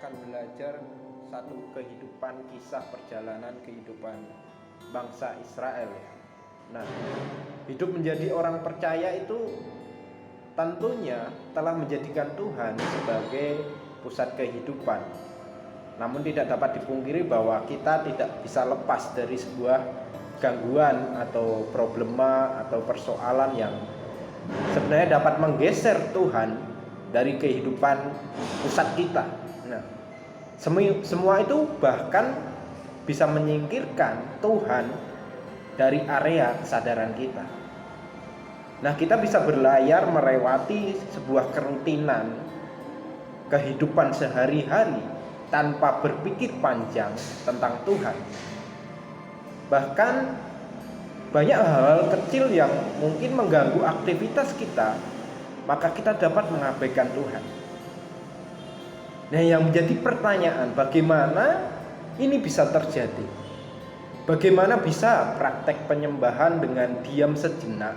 akan belajar satu kehidupan, kisah perjalanan kehidupan bangsa Israel ya. Nah, hidup menjadi orang percaya itu tentunya telah menjadikan Tuhan sebagai pusat kehidupan. Namun tidak dapat dipungkiri bahwa kita tidak bisa lepas dari sebuah gangguan atau problema atau persoalan yang sebenarnya dapat menggeser Tuhan dari kehidupan pusat kita. Nah, semua itu bahkan bisa menyingkirkan Tuhan dari area kesadaran kita. Nah, kita bisa berlayar melewati sebuah kerutinan kehidupan sehari-hari tanpa berpikir panjang tentang Tuhan. Bahkan banyak hal-hal kecil yang mungkin mengganggu aktivitas kita, maka kita dapat mengabaikan Tuhan. Nah, yang menjadi pertanyaan, bagaimana ini bisa terjadi? Bagaimana bisa praktek penyembahan dengan diam sejenak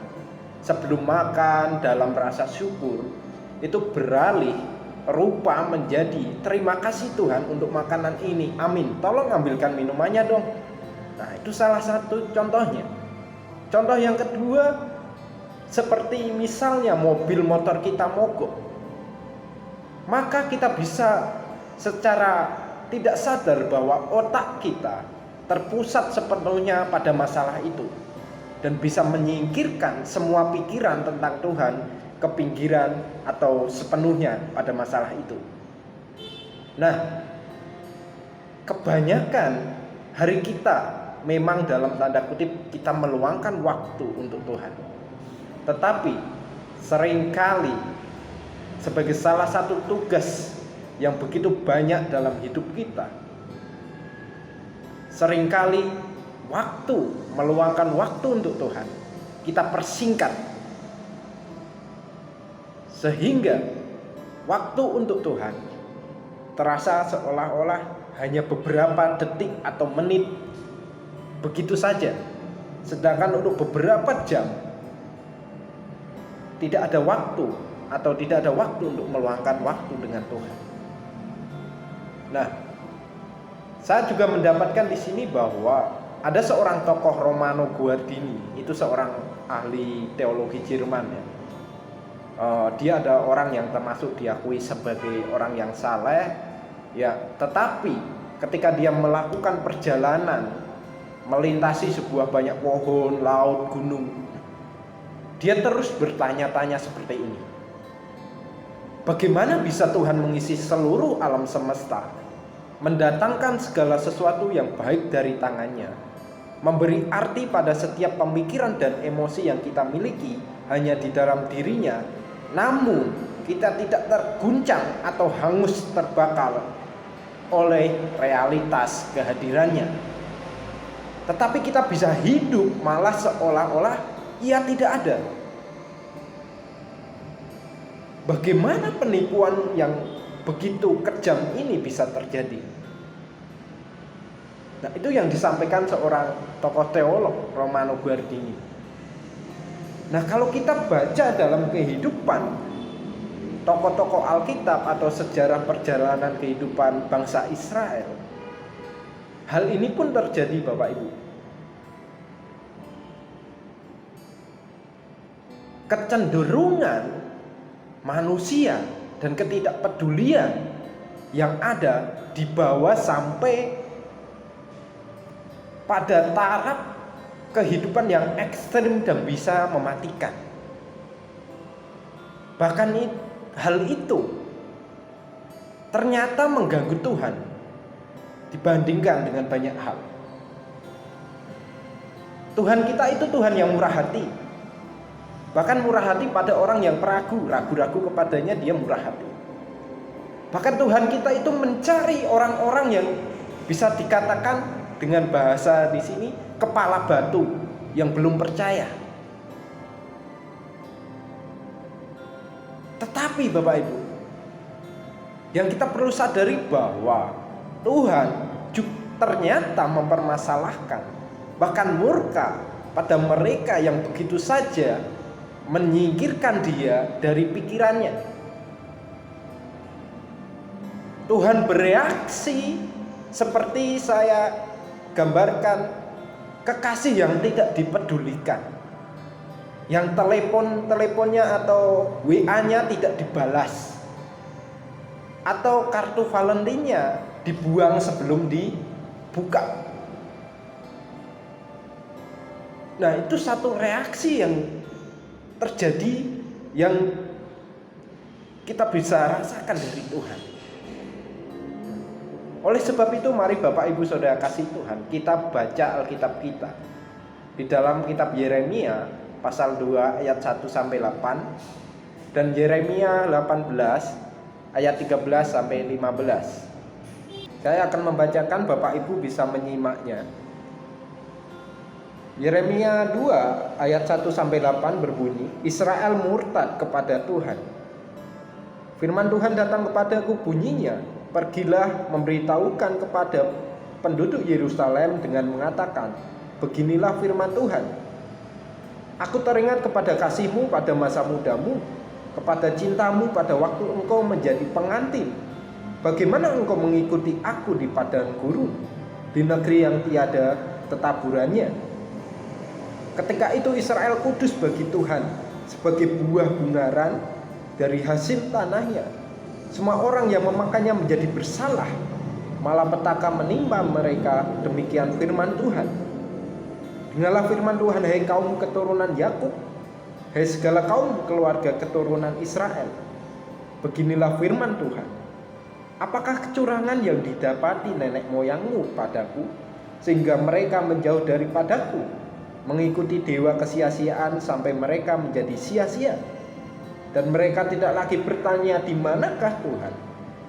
sebelum makan dalam rasa syukur itu beralih rupa menjadi terima kasih Tuhan untuk makanan ini, amin, tolong ambilkan minumannya dong. Nah, itu salah satu contohnya. Contoh yang kedua, seperti misalnya mobil motor kita mogok, maka kita bisa secara tidak sadar bahwa otak kita terpusat sepenuhnya pada masalah itu dan bisa menyingkirkan semua pikiran tentang Tuhan ke pinggiran atau sepenuhnya pada masalah itu. Nah, kebanyakan hari kita memang dalam tanda kutip kita meluangkan waktu untuk Tuhan. Tetapi seringkali sebagai salah satu tugas yang begitu banyak dalam hidup kita, seringkali meluangkan waktu untuk Tuhan kita persingkat, sehingga waktu untuk Tuhan terasa seolah-olah hanya beberapa detik atau menit begitu saja, sedangkan untuk beberapa jam tidak ada waktu atau tidak ada waktu untuk meluangkan waktu dengan Tuhan. Nah, saya juga mendapatkan di sini bahwa ada seorang tokoh Romano Guardini, itu seorang ahli teologi Jerman ya. Dia ada orang yang termasuk diakui sebagai orang yang saleh ya, tetapi ketika dia melakukan perjalanan melintasi sebuah banyak pohon, laut, gunung, dia terus bertanya-tanya seperti ini. Bagaimana bisa Tuhan mengisi seluruh alam semesta, mendatangkan segala sesuatu yang baik dari tangannya, memberi arti pada setiap pemikiran dan emosi yang kita miliki hanya di dalam dirinya, namun kita tidak terguncang atau hangus terbakar oleh realitas kehadirannya. Tetapi kita bisa hidup malah seolah-olah ia tidak ada. Bagaimana penipuan yang begitu kejam ini bisa terjadi? Nah, itu yang disampaikan seorang tokoh teolog Romano Guardini. Nah, kalau kita baca dalam kehidupan tokoh-tokoh Alkitab atau sejarah perjalanan kehidupan bangsa Israel, hal ini pun terjadi, Bapak Ibu. Kecenderungan manusia dan ketidakpedulian yang ada dibawa sampai pada taraf kehidupan yang ekstrim dan bisa mematikan. Bahkan hal itu ternyata mengganggu Tuhan dibandingkan dengan banyak hal. Tuhan kita itu Tuhan yang murah hati. Bahkan murah hati pada orang yang ragu-ragu kepadanya dia murah hati. Bahkan Tuhan kita itu mencari orang-orang yang bisa dikatakan dengan bahasa di sini kepala batu yang belum percaya. Tetapi Bapak Ibu, yang kita perlu sadari bahwa Tuhan ternyata mempermasalahkan, bahkan murka pada mereka yang begitu saja menyingkirkan dia dari pikirannya. Tuhan bereaksi seperti saya gambarkan, kekasih yang tidak dipedulikan, yang teleponnya atau WA-nya tidak dibalas, atau kartu Valentine-nya dibuang sebelum dibuka. Nah, itu satu reaksi yang terjadi yang kita bisa rasakan dari Tuhan. Oleh sebab itu, mari Bapak Ibu Saudara kasih Tuhan, kita baca Alkitab kita. Di dalam kitab Yeremia pasal 2 ayat 1 sampai 8 dan Yeremia 18 ayat 13 sampai 15. Saya akan membacakan, Bapak Ibu bisa menyimaknya. Yeremia 2 ayat 1 sampai 8 berbunyi, Israel murtad kepada Tuhan. Firman Tuhan datang kepadaku bunyinya, pergilah memberitahukan kepada penduduk Yerusalem dengan mengatakan, beginilah firman Tuhan. Aku teringat kepada kasihmu pada masa mudamu, kepada cintamu pada waktu engkau menjadi pengantin. Bagaimana engkau mengikuti aku di padang gurun, di negeri yang tiada tetaburannya. Ketika itu Israel kudus bagi Tuhan, sebagai buah bungaran dari hasil tanahnya. Semua orang yang memakannya menjadi bersalah, malah petaka menimpa mereka. Demikian firman Tuhan. Dengarlah firman Tuhan, hai kaum keturunan Yakub, hai segala kaum keluarga keturunan Israel. Beginilah firman Tuhan. Apakah kecurangan yang didapati nenek moyangmu padaku, sehingga mereka menjauh daripadaku, mengikuti dewa kesia-siaan sampai mereka menjadi sia-sia? Dan mereka tidak lagi bertanya, di manakah Tuhan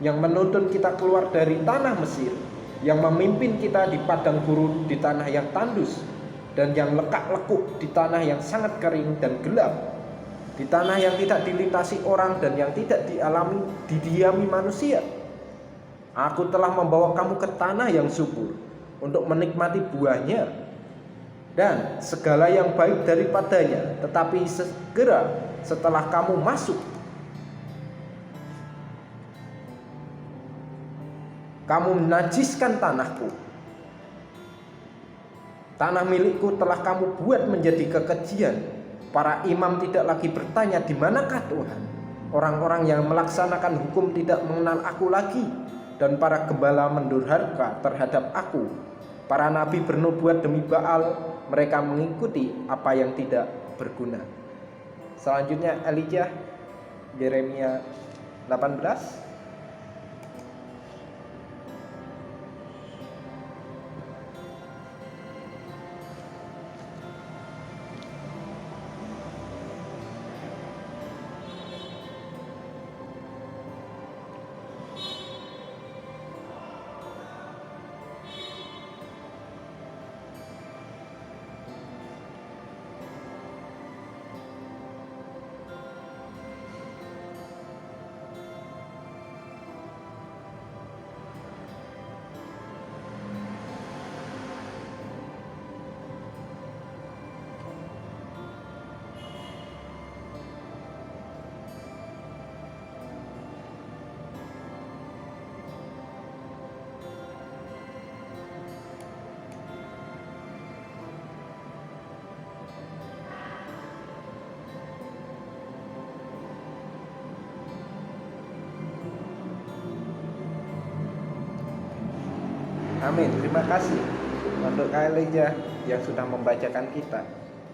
yang menuntun kita keluar dari tanah Mesir, yang memimpin kita di padang gurun, di tanah yang tandus, dan yang lekak-lekuk, di tanah yang sangat kering dan gelap, di tanah yang tidak dilintasi orang dan yang tidak didiami manusia. Aku telah membawa kamu ke tanah yang subur untuk menikmati buahnya dan segala yang baik daripadanya, tetapi segera setelah kamu masuk, kamu menajiskan tanahku. Tanah milikku telah kamu buat menjadi kekejian. Para imam tidak lagi bertanya, di manakah Tuhan? Orang-orang yang melaksanakan hukum tidak mengenal aku lagi, dan para gembala mendurhaka terhadap aku. Para nabi bernubuat demi Baal, mereka mengikuti apa yang tidak berguna. Selanjutnya Elijah, Yeremia 18. Amin. Terima kasih untuk Elijah yang sudah membacakan kita.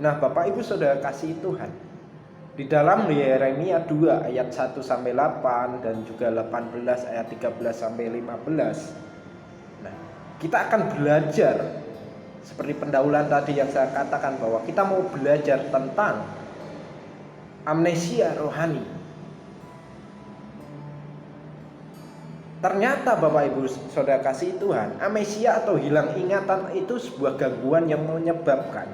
Nah, Bapak Ibu Saudara kasih Tuhan, di dalam Yeremia 2 ayat 1 sampai 8 dan juga 18 ayat 13 sampai 15. Nah, kita akan belajar seperti pendahuluan tadi yang saya katakan, bahwa kita mau belajar tentang amnesia rohani. Ternyata Bapak Ibu Saudara kasih Tuhan, amnesia atau hilang ingatan itu sebuah gangguan yang menyebabkan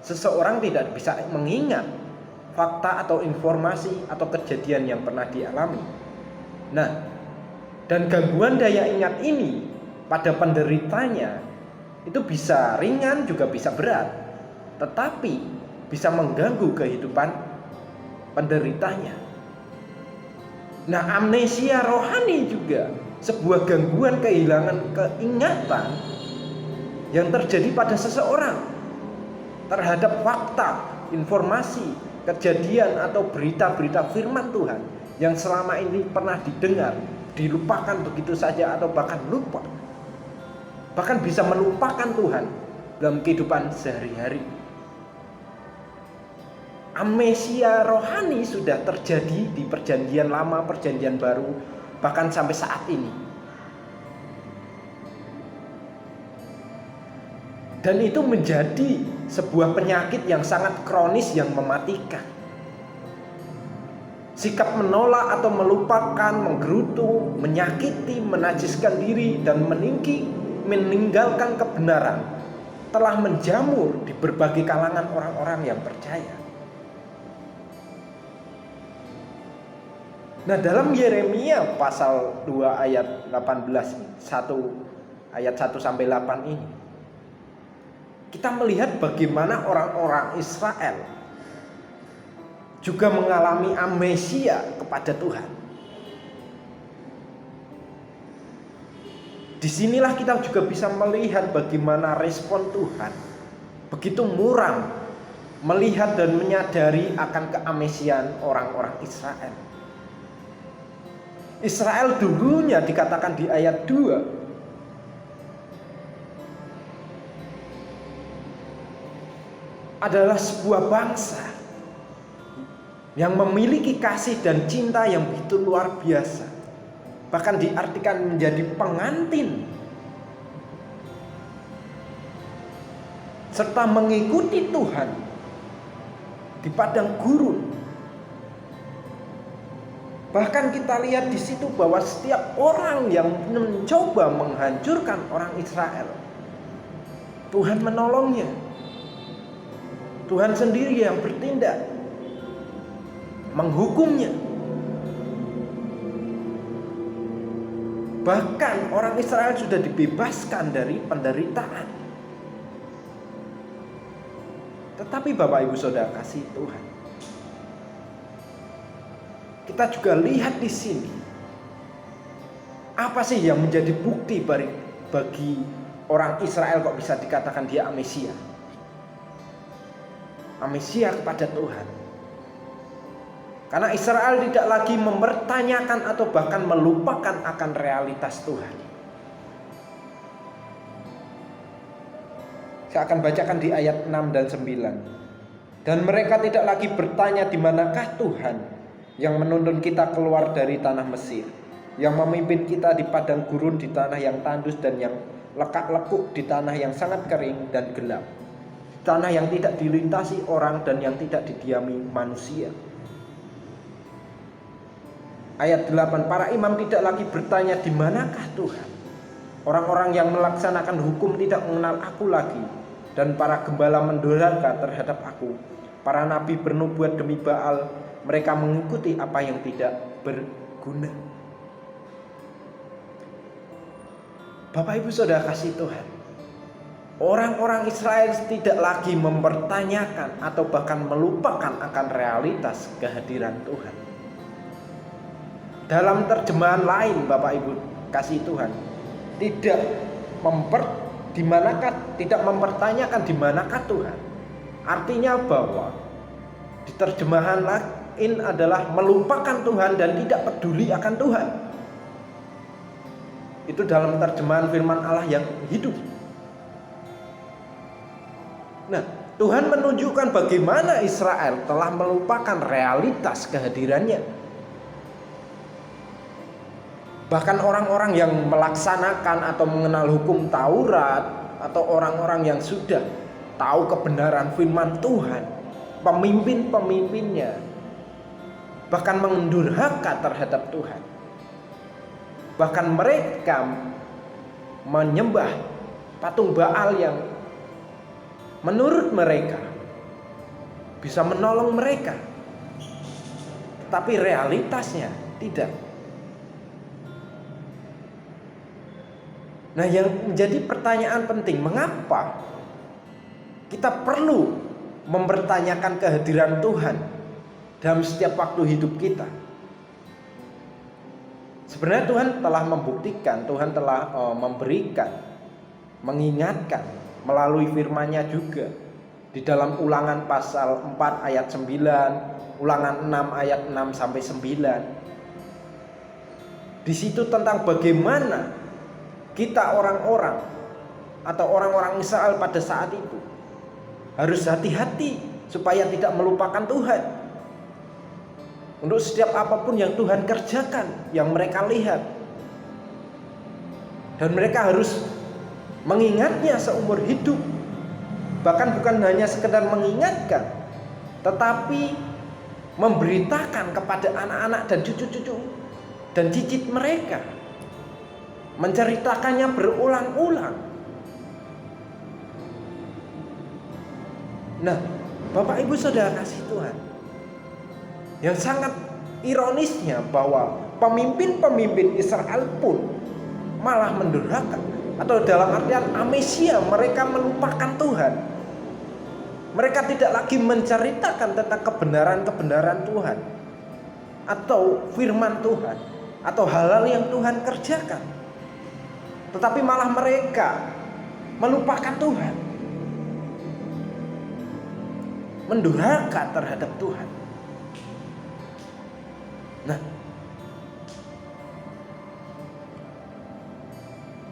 seseorang tidak bisa mengingat fakta atau informasi atau kejadian yang pernah dialami. Nah, dan gangguan daya ingat ini pada penderitanya itu bisa ringan juga bisa berat, tetapi bisa mengganggu kehidupan penderitanya. Nah, amnesia rohani juga sebuah gangguan kehilangan keingatan yang terjadi pada seseorang terhadap fakta, informasi, kejadian atau berita-berita firman Tuhan yang selama ini pernah didengar, dilupakan begitu saja atau bahkan lupa. Bahkan bisa melupakan Tuhan dalam kehidupan sehari-hari. Amnesia rohani sudah terjadi di perjanjian lama, perjanjian baru, bahkan sampai saat ini. Dan itu menjadi sebuah penyakit yang sangat kronis yang mematikan. Sikap menolak atau melupakan, menggerutu, menyakiti, menajiskan diri, dan meninggalkan kebenaran telah menjamur di berbagai kalangan orang-orang yang percaya. Nah, dalam Yeremia pasal 2 ayat 18, 1 sampai 8 ini, kita melihat bagaimana orang-orang Israel juga mengalami amnesia kepada Tuhan. Disinilah kita juga bisa melihat bagaimana respon Tuhan begitu muram melihat dan menyadari akan keamnesiaan orang-orang Israel. Israel dulunya dikatakan di ayat 2 adalah sebuah bangsa yang memiliki kasih dan cinta yang begitu luar biasa. Bahkan diartikan menjadi pengantin serta mengikuti Tuhan di padang gurun. Bahkan kita lihat di situ bahwa setiap orang yang mencoba menghancurkan orang Israel, Tuhan menolongnya. Tuhan sendiri yang bertindak, menghukumnya. Bahkan orang Israel sudah dibebaskan dari penderitaan. Tetapi Bapak Ibu Saudara kasih Tuhan, kita juga lihat di sini apa sih yang menjadi bukti bagi orang Israel kok bisa dikatakan dia amnesia? Amnesia kepada Tuhan. Karena Israel tidak lagi mempertanyakan atau bahkan melupakan akan realitas Tuhan. Saya akan bacakan di ayat 6 dan 9. Dan mereka tidak lagi bertanya di manakah Tuhan yang menuntun kita keluar dari tanah Mesir, yang memimpin kita di padang gurun, di tanah yang tandus dan yang lekak-lekuk, di tanah yang sangat kering dan gelap, tanah yang tidak dilintasi orang dan yang tidak didiami manusia. Ayat 8, para imam tidak lagi bertanya di manakah Tuhan. Orang-orang yang melaksanakan hukum tidak mengenal aku lagi, dan para gembala mendurhaka terhadap aku. Para nabi bernubuat demi Baal, mereka mengikuti apa yang tidak berguna. Bapak Ibu Saudara kasih Tuhan, orang-orang Israel tidak lagi mempertanyakan atau bahkan melupakan akan realitas kehadiran Tuhan. Dalam terjemahan lain Bapak Ibu kasih Tuhan, tidak mempertanyakan di manakah Tuhan. Artinya bahwa di terjemahan lain adalah melupakan Tuhan dan tidak peduli akan Tuhan. Itu dalam terjemahan firman Allah yang hidup. Nah, Tuhan menunjukkan bagaimana Israel telah melupakan realitas kehadirannya. Bahkan orang-orang yang melaksanakan atau mengenal hukum Taurat, atau orang-orang yang sudah tahu kebenaran firman Tuhan, pemimpin-pemimpinnya bahkan mendurhaka terhadap Tuhan. Bahkan mereka menyembah patung Baal yang menurut mereka bisa menolong mereka, tetapi realitasnya tidak. Nah, yang menjadi pertanyaan penting, mengapa kita perlu mempertanyakan kehadiran Tuhan dalam setiap waktu hidup kita? Sebenarnya Tuhan telah membuktikan, Tuhan telah memberikan, mengingatkan melalui firman-Nya juga. Di dalam Ulangan pasal 4 ayat 9, Ulangan 6 ayat 6 sampai 9. Di situ tentang bagaimana kita orang-orang atau orang-orang Israel pada saat itu harus hati-hati supaya tidak melupakan Tuhan. Untuk setiap apapun yang Tuhan kerjakan, yang mereka lihat, dan mereka harus mengingatnya seumur hidup. Bahkan bukan hanya sekedar mengingatkan, tetapi memberitakan kepada anak-anak dan cucu-cucu dan cicit mereka, menceritakannya berulang-ulang. Nah, Bapak Ibu Saudara kasih Tuhan, yang sangat ironisnya bahwa pemimpin-pemimpin Israel pun malah mendurhaka, atau dalam artian amnesia, mereka melupakan Tuhan. Mereka tidak lagi menceritakan tentang kebenaran-kebenaran Tuhan atau firman Tuhan atau hal-hal yang Tuhan kerjakan, tetapi malah mereka melupakan Tuhan, mendurhaka terhadap Tuhan. Nah,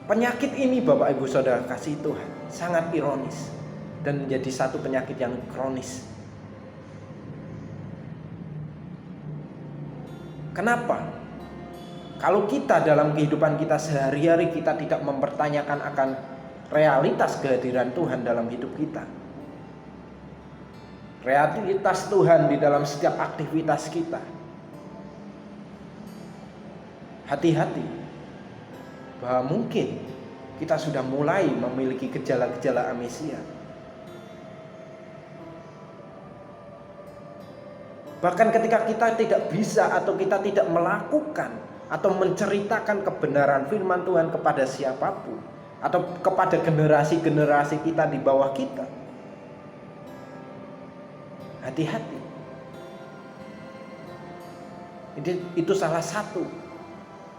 penyakit ini Bapak Ibu Saudara kasih Tuhan sangat ironis dan menjadi satu penyakit yang kronis. Kenapa? Kalau kita dalam kehidupan kita sehari-hari kita tidak mempertanyakan akan realitas kehadiran Tuhan dalam hidup kita, realitas Tuhan di dalam setiap aktivitas kita, hati-hati bahwa mungkin kita sudah mulai memiliki gejala-gejala amnesia. Bahkan ketika kita tidak bisa atau kita tidak melakukan atau menceritakan kebenaran firman Tuhan kepada siapapun atau kepada generasi-generasi kita di bawah kita, hati-hati. Itu salah satu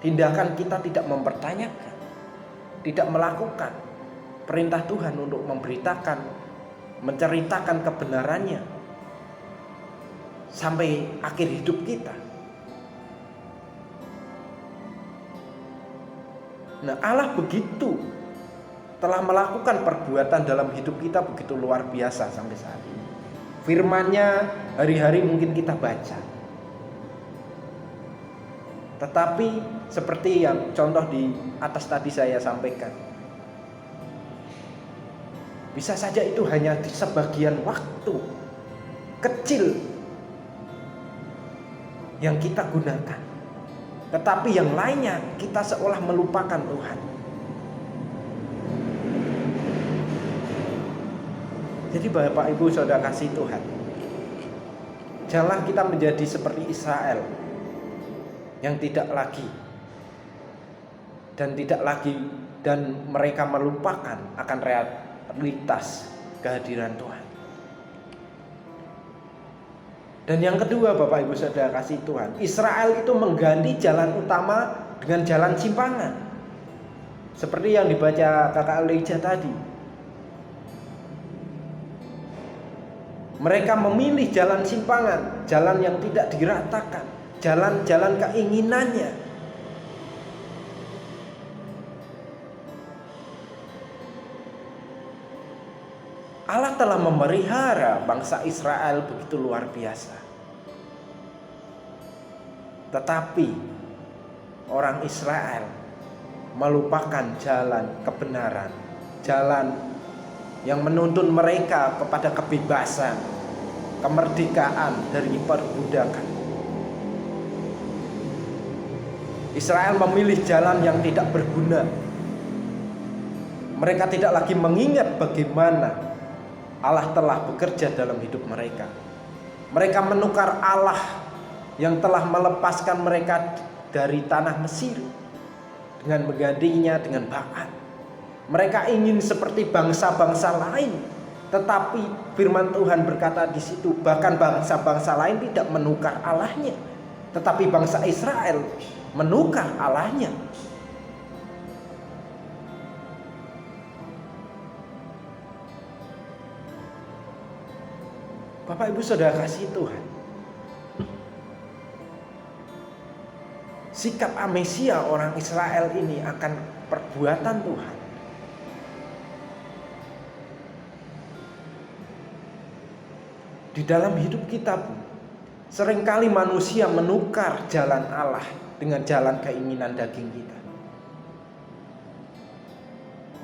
tindakan kita tidak mempertanyakan, tidak melakukan perintah Tuhan untuk memberitakan, menceritakan kebenarannya sampai akhir hidup kita. Nah, Allah begitu telah melakukan perbuatan dalam hidup kita begitu luar biasa sampai saat ini. Firman-Nya hari-hari mungkin kita baca, tetapi seperti yang contoh di atas tadi saya sampaikan, bisa saja itu hanya di sebagian waktu kecil yang kita gunakan, tetapi yang lainnya kita seolah melupakan Tuhan. Jadi Bapak Ibu Saudara kasih Tuhan, janganlah kita menjadi seperti Israel yang tidak lagi dan mereka melupakan akan realitas kehadiran Tuhan. Dan yang kedua Bapak Ibu Saudara kasih Tuhan, Israel itu mengganti jalan utama dengan jalan simpangan, seperti yang dibaca kakak Elijah tadi. Mereka memilih jalan simpangan, jalan yang tidak diratakan, jalan-jalan keinginannya. Allah telah memelihara bangsa Israel begitu luar biasa. Tetapi orang Israel melupakan jalan kebenaran, jalan yang menuntun mereka kepada kebebasan, kemerdekaan dari perbudakan. Israel memilih jalan yang tidak berguna. Mereka tidak lagi mengingat bagaimana Allah telah bekerja dalam hidup mereka. Mereka menukar Allah yang telah melepaskan mereka dari tanah Mesir dengan menggantinya dengan Baal. Mereka ingin seperti bangsa-bangsa lain, tetapi firman Tuhan berkata di situ, bahkan bangsa-bangsa lain tidak menukar Allahnya, tetapi bangsa Israel menukar Allahnya. Bapak Ibu Saudara kasih Tuhan, sikap amnesia orang Israel ini akan perbuatan Tuhan di dalam hidup kita pun seringkali manusia menukar jalan Allah dengan jalan keinginan daging kita.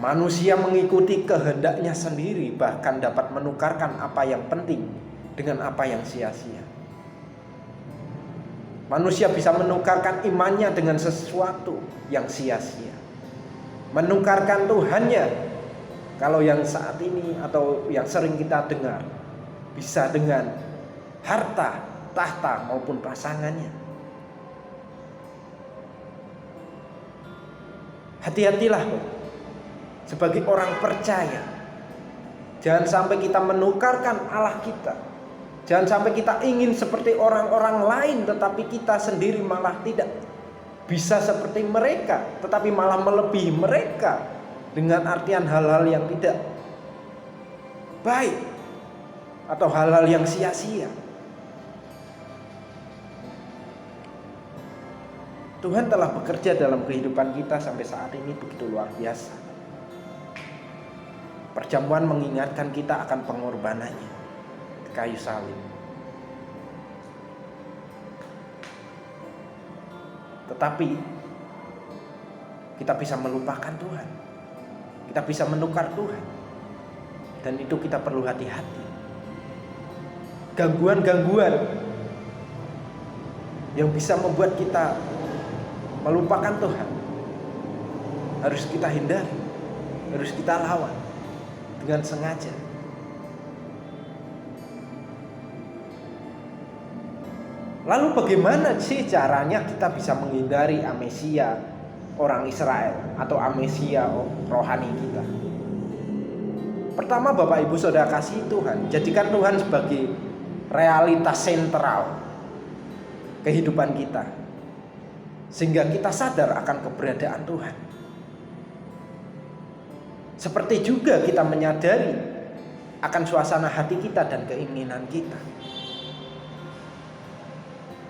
Manusia mengikuti kehendaknya sendiri, bahkan dapat menukarkan apa yang penting dengan apa yang sia-sia. Manusia bisa menukarkan imannya dengan sesuatu yang sia-sia, menukarkan Tuhannya. Kalau yang saat ini atau yang sering kita dengar, bisa dengan harta, tahta maupun pasangannya. Hati-hatilah sebagai orang percaya, jangan sampai kita menukarkan Allah kita. Jangan sampai kita ingin seperti orang-orang lain, tetapi kita sendiri malah tidak bisa seperti mereka, tetapi malah melebihi mereka dengan artian hal-hal yang tidak baik atau hal-hal yang sia-sia. Tuhan telah bekerja dalam kehidupan kita sampai saat ini begitu luar biasa. Perjamuan mengingatkan kita akan pengorbanannya di kayu salib. Tetapi kita bisa melupakan Tuhan, kita bisa menukar Tuhan, dan itu kita perlu hati-hati. Gangguan-gangguan yang bisa membuat kita melupakan Tuhan harus kita hindari, harus kita lawan dengan sengaja. Lalu bagaimana sih caranya kita bisa menghindari amnesia orang Israel atau amnesia rohani kita? Pertama, Bapak Ibu Saudara kasih Tuhan, jadikan Tuhan sebagai realitas sentral kehidupan kita, sehingga kita sadar akan keberadaan Tuhan. Seperti juga kita menyadari akan suasana hati kita dan keinginan kita.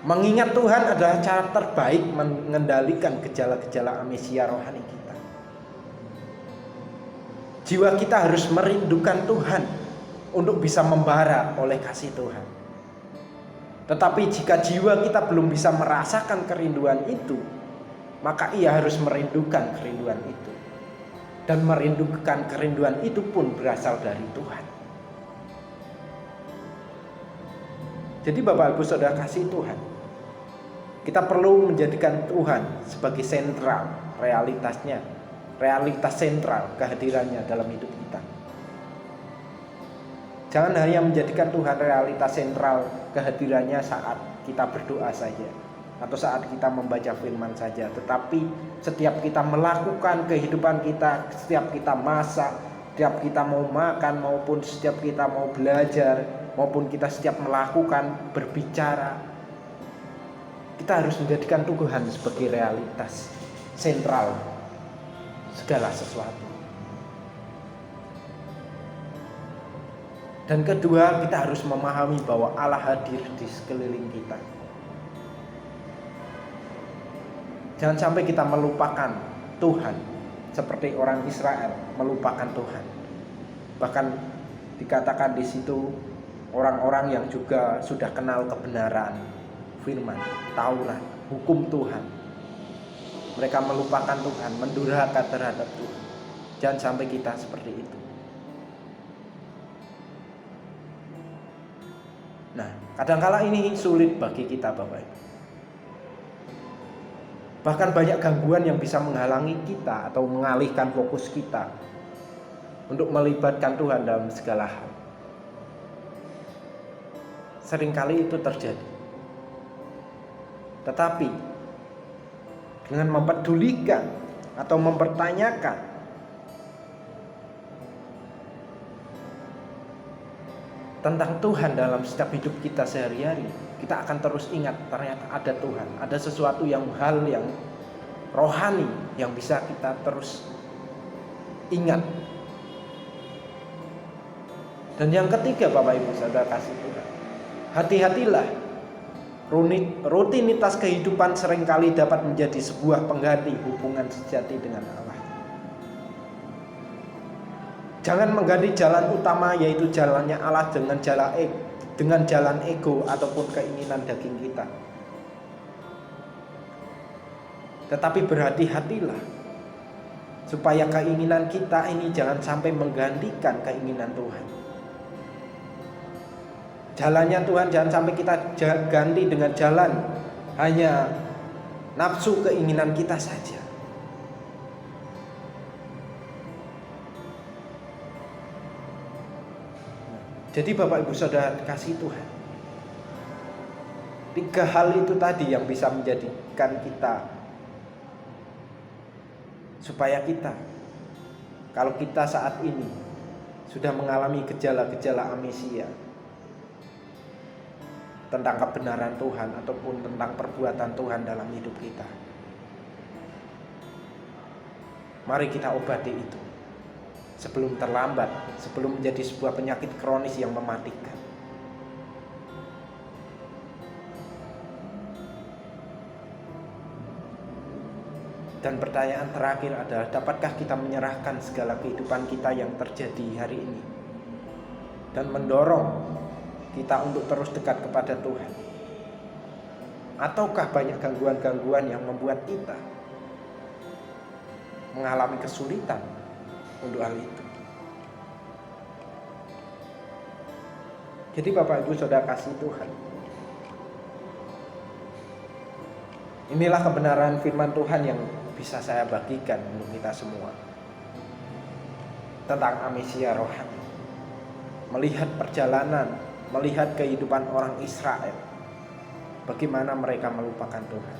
Mengingat Tuhan adalah cara terbaik mengendalikan gejala-gejala amnesia rohani kita. Jiwa kita harus merindukan Tuhan untuk bisa membara oleh kasih Tuhan. Tetapi jika jiwa kita belum bisa merasakan kerinduan itu, maka ia harus merindukan kerinduan itu. Dan merindukan kerinduan itu pun berasal dari Tuhan. Jadi Bapak Ibu Saudara kasih Tuhan, kita perlu menjadikan Tuhan sebagai sentral realitasnya, realitas sentral kehadirannya dalam hidup kita. Jangan hanya menjadikan Tuhan realitas sentral kehadirannya saat kita berdoa saja atau saat kita membaca firman saja, tetapi setiap kita melakukan kehidupan kita, setiap kita masak, setiap kita mau makan, maupun setiap kita mau belajar, maupun kita setiap melakukan berbicara, kita harus menjadikan Tuhan sebagai realitas sentral segala sesuatu. Dan kedua, kita harus memahami bahwa Allah hadir di sekeliling kita. Jangan sampai kita melupakan Tuhan seperti orang Israel melupakan Tuhan. Bahkan dikatakan di situ orang-orang yang juga sudah kenal kebenaran firman, Taurat, hukum Tuhan. Mereka melupakan Tuhan, mendurhaka terhadap Tuhan. Jangan sampai kita seperti itu. Nah, kadangkala ini sulit bagi kita Bapak Ibu. Bahkan banyak gangguan yang bisa menghalangi kita atau mengalihkan fokus kita untuk melibatkan Tuhan dalam segala hal. Seringkali itu terjadi. Tetapi dengan mempedulikan atau mempertanyakan tentang Tuhan dalam setiap hidup kita sehari-hari, kita akan terus ingat ternyata ada Tuhan, ada sesuatu hal yang rohani yang bisa kita terus ingat. Dan yang ketiga, Bapak Ibu Saudara kasih Tuhan, hati-hatilah, rutinitas kehidupan seringkali dapat menjadi sebuah pengganti hubungan sejati dengan Allah. Jangan mengganti jalan utama, yaitu jalannya Allah dengan jalan ego ataupun keinginan daging kita. Tetapi berhati-hatilah supaya keinginan kita ini jangan sampai menggantikan keinginan Tuhan. Jalannya Tuhan jangan sampai kita ganti dengan jalan hanya nafsu keinginan kita saja. Jadi Bapak Ibu Saudara kasih Tuhan, 3 hal itu tadi yang bisa menjadikan kita, supaya kita, kalau kita saat ini sudah mengalami gejala-gejala amnesia tentang kebenaran Tuhan ataupun tentang perbuatan Tuhan dalam hidup kita, mari kita obati itu sebelum terlambat, sebelum menjadi sebuah penyakit kronis yang mematikan. Dan pertanyaan terakhir adalah, dapatkah kita menyerahkan segala kehidupan kita yang terjadi hari ini dan mendorong kita untuk terus dekat kepada Tuhan? Ataukah banyak gangguan-gangguan yang membuat kita mengalami kesulitan untuk hal itu? Jadi Bapak Ibu Saudara kasih Tuhan, inilah kebenaran firman Tuhan yang bisa saya bagikan untuk kita semua tentang amnesia rohani. Melihat perjalanan, melihat kehidupan orang Israel, bagaimana mereka melupakan Tuhan.